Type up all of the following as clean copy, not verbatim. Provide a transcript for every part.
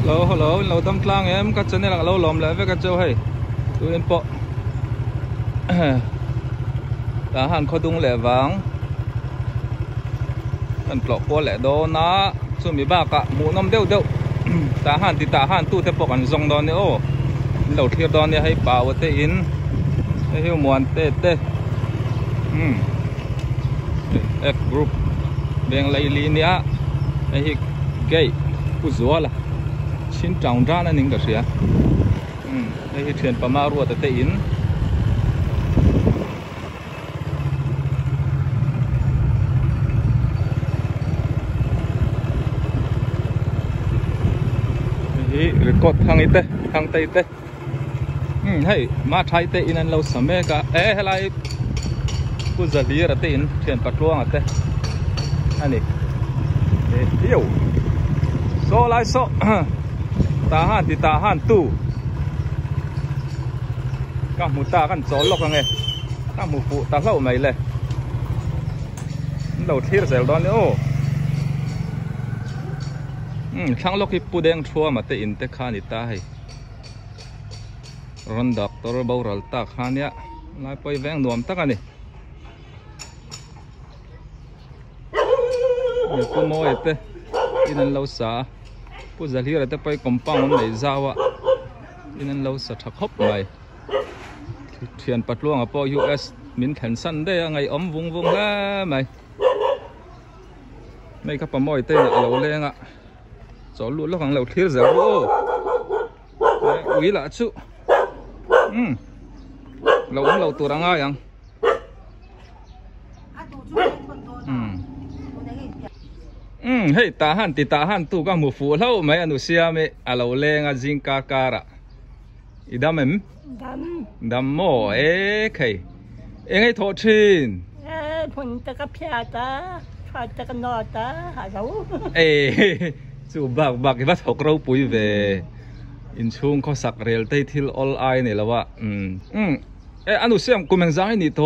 lâu tâm tlang em cắt chân này là lâu lòm lại với cắt châu hay tụi em po đã hàn kho dung lẻ vàng hàn lọ qua lẻ đó ná số mi ba cả mũ năm đeo đã hàn thì đã hàn tu theo bộ ảnh dòng đó nữa ô lâu thiệt đó này hay bảo tê in hay hiểu muộn tê F group bên lấy linia hay gay cú zua là xin trọng ra là những cái gì đây thuyền Pamaru tại in record thang tây tê hay mà thay tê in lâu sớm cả hay cú giờ đi ra tê in thuyền Patluang à tê anh yêu so lại so tahan thì tahan tu các mù ta kan gió lọc nghe các mù phụ ta lâu mày lên đầu tiên là đó nữa khang lọc cái pu đen chua mà te in te khan thì ta hay ron doctor bao ral ta khan ya lại quay veng nuam ta cái này pu mồi te in lâu sa pu giờ hier te quay compound này zawa in lâu sa thắc hop mày thuyền Patluang ở po US min thành sân đây ngày ấm vung vung ra mày mấy các mồi tên là lâu lên ạ gió lụa lúc hàng lâu thiệt giờ ô quý lạ chú lâu tụi đang ai ăn hey tahan tu các mù phụ lâu mấy anh Lucia mấy lâu lên à zin cara idam em đam mồ khay ngay thọ chín phun ta cái pia ta phá ta cái nọ ta hả đâu chú bạc cái vắt học rau bùi về in chung có sạc rel tây thil all ai này là vợ anh xem cô mình giải nị to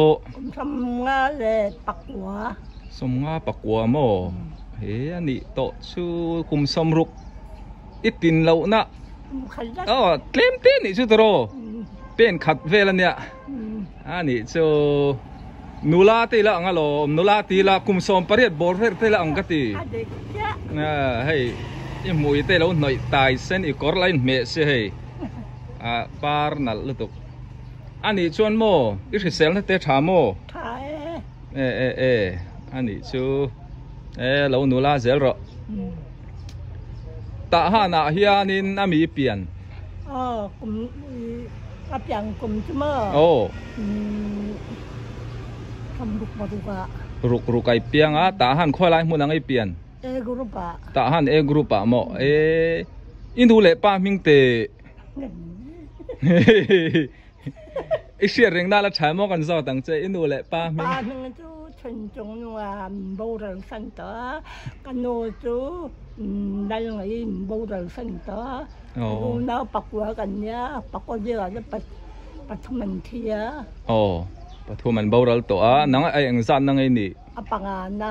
sông nga le bạc quả mồ nị to chú cùng sông rục ít tin lâu na claim tên nị chú tro pen khát về là nè nị chú nula tê là ang alo nula tê là cùng sông pariat bor tê là ang kati hay mùi tê lâu nội tài sen i cor line mẹ se hay par nal lutuk ani chuan mo i sel na te tha mo ani chu lâu nula zel ro ta ha na hianin ami pian kum apiang kum chuma kam ruk ai piang a ta han khoi lai mun ang ai pian grupa ta han grupa mo indu le pa ming te share ring da la chai mo kan zo tang che indu le pa ming chu chen chung wa bo rang san ta kan no chu dai ngai bo rang san ta na pakwa kan ya pakwa je la pathuman thia pathuman bo ral to a nang ai ang zan nang ai ni apangana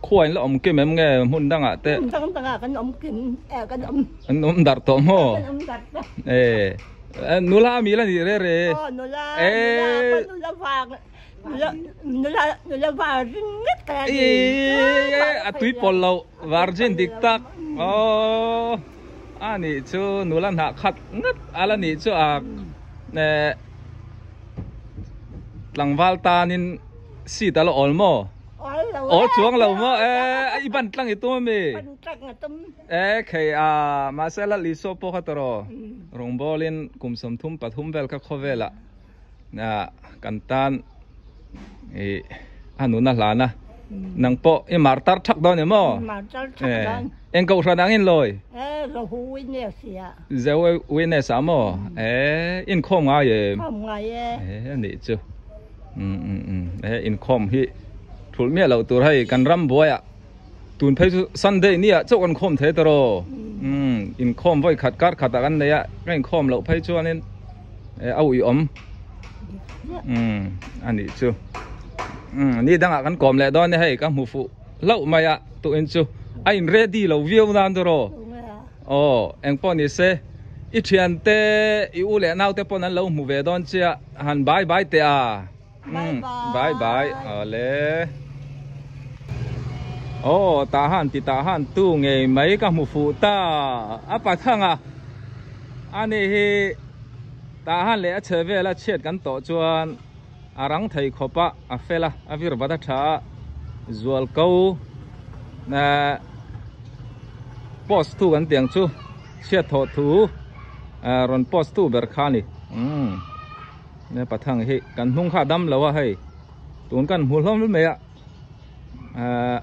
khôi là ông kim em nghe hun đang ạ tê cái ông kim cái ông đặt tổ mò nula mi là gì đấy re nula vàng rất cái túi polo virgin diktak nị chú nula hạ khát ngất ala nị chú nè lăng valta nên si ta là olmo chuang lâu mà iban tlang itu me khay mà sẽ là lý số po khát rồi rong bolin kum som thum pathum vel ka khovela kantan anu na lana nang po martar thak don mo en ko ra ngin loi lo hu win sia zewe win sa mo in khom nga ye ni chu in khom hi thul mẹ lâu tuổi hay cần ram boy à tuần phải Sunday nia chỗ con khom thế tao in khom với khát khát ăn đấy à cái khom lâu phải cho nên áo y anh đi chưa ni đang ăn còm lại đó này hay các mù phụ lâu mày à tụi anh chưa anh ready lâu view nan rồi anh pon đi xe ít chuyện te u lệ nào te pon anh lâu mua về đón chia hàn bye bye te à bye bye lệ tahan ti tahan tu ngày mấy các mục phụ ta apa thang à anh ấy tahan lệ chơi về là chếtกันต่อจวนarang thầy khopa afela avir vada tha zual câu na post tuกันtiếng chu chết thọ thú ron post tu ber khani ne pathang hi kan hung kha dam lo wa hei tun kan hul hlom me a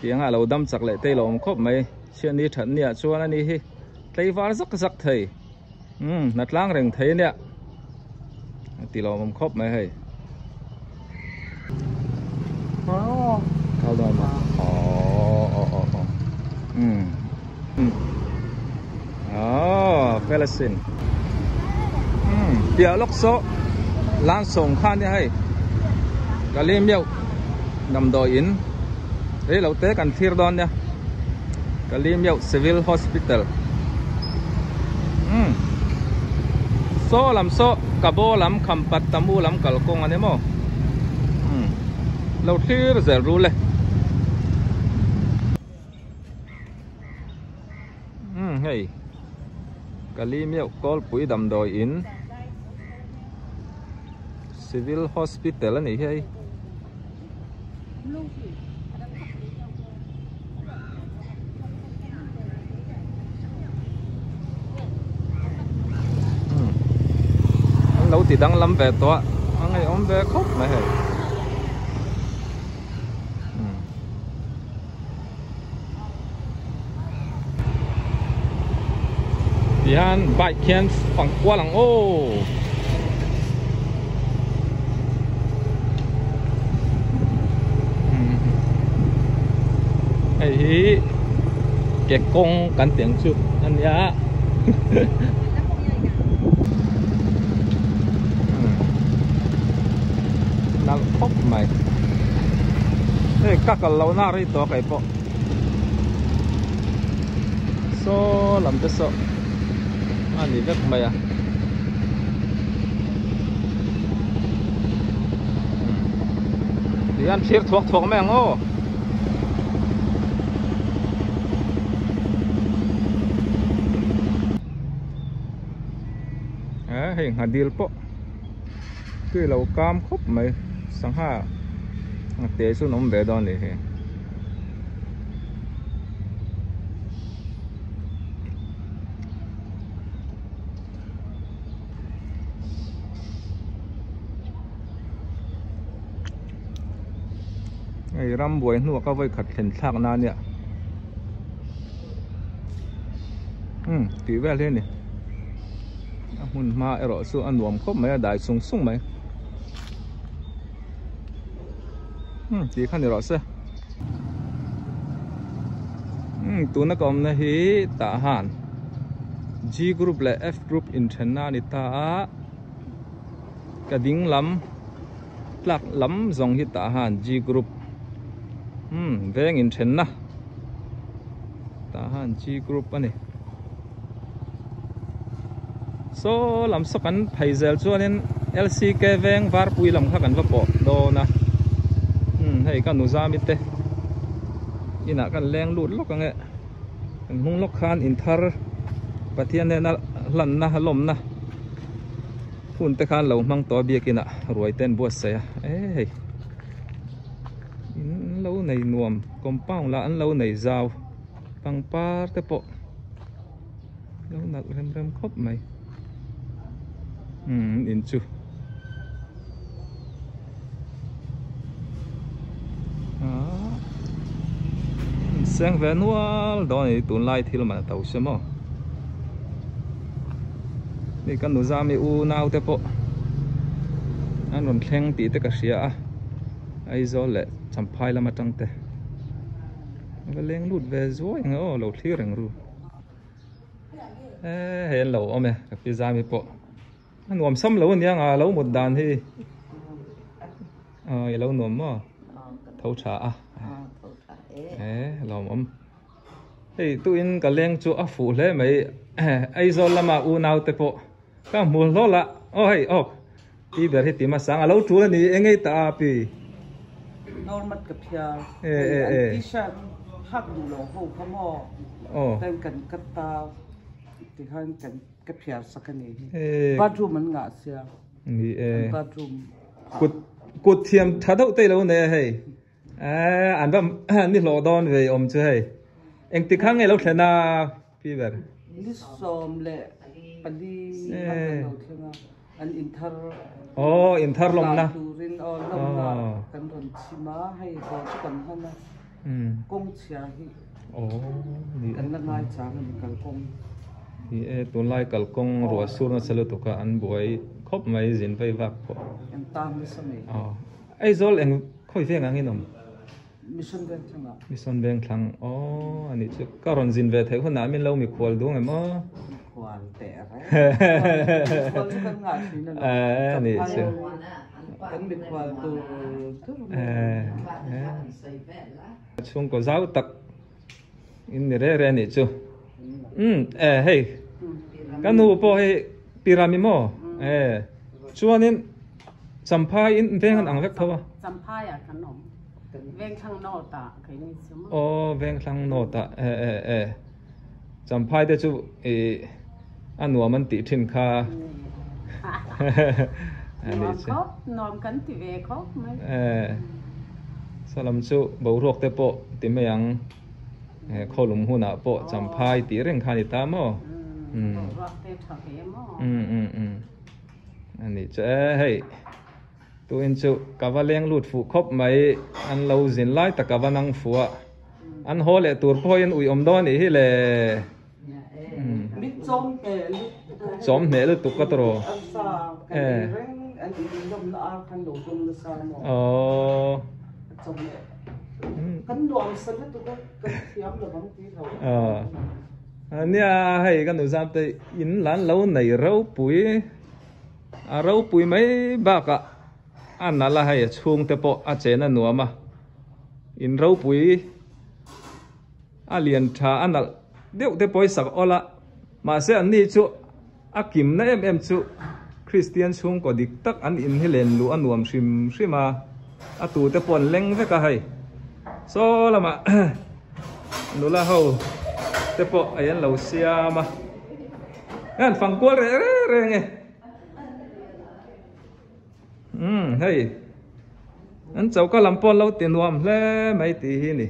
tiếng à lâu đâm chặt lại tay lồng khốp mấy chuyện đi thận nè chua nó đi hi tay vá rắc thầy nát lang rừng thấy nè tí lồng khốp mấy hay cao rồi mà Palestine địa lốc số lan sông khan như hay cả liêm miêu nằm đồi in đấy lâu tế cần thier đón nha Kalim yau Civil Hospital so lam so kabo lam khampat tamu lam kalkong ane mo lâu thier zel rule hey Kalim yau call pui dam doi in Civil Hospital này hay lâu thì đang lâm về to ngày ông về khóc mày hề thì han bãi khen phẳng qua lăng ô ấy cái công cắn tiếng chút anh nhá đang khóc mày thế các cái lâu na rồi to cái bộ so làm cái sợ anh đi vết mày à thì anh thiệt thuộc mày ngô hình hạt điêu po cái lâu cam khóc mày sang ha tế xuống ông bé đón này ngày ram buổi nua có với khật hình thạc na nè tí về lên nè mun ma ero su an nuam khop mai dai sung sung mai tí khăn ero se tu na kom na hi ta han G group le F group in thena ni ta ka ding lam tlak lam zong hi ta han G group veng in thena ta han G group ani so làm sao kan phaizel cho nên LCK veng var pui lam kha kan va po do na hei kan nuza mi te ina kan leng lut lok ang kan hung lok khan in thar pathian ne na lan na halom na hun te khan lo mang to bia kina ruai ten bo se ei in lo nei nuam compound la an lo nei zaw pang par te po lo nak rem khop mai in chu sang về nuôi đó này tuần lai thì mà tàu xe mò đi căn đồ ra mi u nào thế po anh còn khen tí tất cả xía ai do lệ chăm phai là mà trăng thế cái lên lụt về rồi ngó lẩu thi rằng ru hệ lẩu ôm này cái ra mi po anh nuông xăm lẩu anh à lẩu một đàn thì lẩu nuông mà thấu trả lẩu ôm hey tu in ka leng chu a fu hle mai ai zol lama u nau te po ka mul lo la oh hey oh ti ber he ti ma sang alo tu ni engei ta pi normal ka phia t-shirt hak du lo ho khamo tan kan katta ti han kan ka phia sakani bathroom man nga sia ni bathroom kut thiam thadau te lo ne hey an bam ni lo don ve om chu hey eng ti khang e lo thena pi ber ni som le pali lo thena an inthar inthar lom na turin lom na kan ron chima hai ho chu kan hana kong chia hi ni kan la ngai chang ni kan kong hi tun lai kal kong ro sur na chalu to ka an buai khop mai zin vai vak po em tam ni sami ai zol eng khoi fe ngang inom mission ben changa mission beng thlang ani chu karon zin ve thai khona min lo mi khwal dung emo khwal te ra khwal chu kan nga thi na ni chu kan mi khwal tu chung ko zau tak in ni re ni chu hey kan hu po he pirami mo chuanin champhai in veng an ang vek thawa champhai a kanom veng thang no ta kai ni chum veng thang no ta champhai de chu anwa man ti thin kha ani chu nom kan ti ve ko mai salam chu bo rok te po ti me yang kholum huna po champhai ti reng kha ni ta mo rok te thake mo ani chu hey tu in chu kavaleng lut fu khop mai an lo zin lai ta kawanang fuwa an hole tur po in ui om don ni hi le mi chom pe chom ne lu tu ka tro sa kan reng an dom na ar kan do dum na sa mo chom kan nuam san tu ka thiam lo bang ti tho ania hay kan nu zam te in lan lo nei rau pui rau pui mai ba ka an la hay chung te po a chena nuama in rau pui a lian tha an deuh te poi sak ola ma se an ni chu a kim na em chu Christian chung ko dik tak an in helen lu an nuam shima a tu te pon leng ve ka hay so lama nu la ho te po ayan lo siama yan phang ko re nge hey an chau ka lampon lo tin nuam hle mai ti hi ni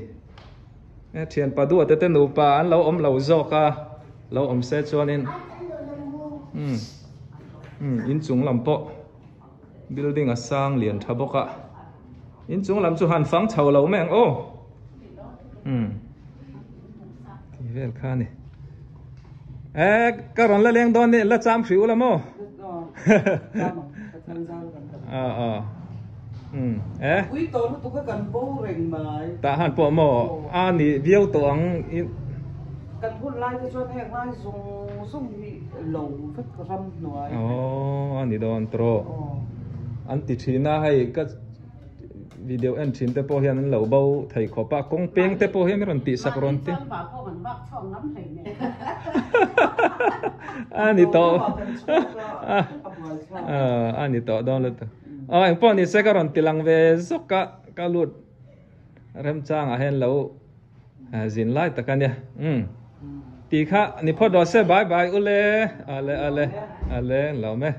thian pa du te nu pa an lo om lo zo ka lo om se chuanin in chung lampo building a sang lian thaboka in chung lam chu han phang chho lo meng ti vel kha ni ka ron la leng don ni la cham hriu la mo ui to nó tu ka kan bo reng mai ta han po mo ni viau to ang kan phun lai cho chuan heng lai zung mi lo vet ram noi ani don tro an ti thina hai ka video en thin te po hian an lo bo thei kho pa kong peng te po hian ron ti sak ron ti ani to ani to don le to ang po ni se ka ron tilang ve zokka ka lut rem chang a hen lo zin lai ta kan ya ti kha ni pho do se bye bye ule ale lo me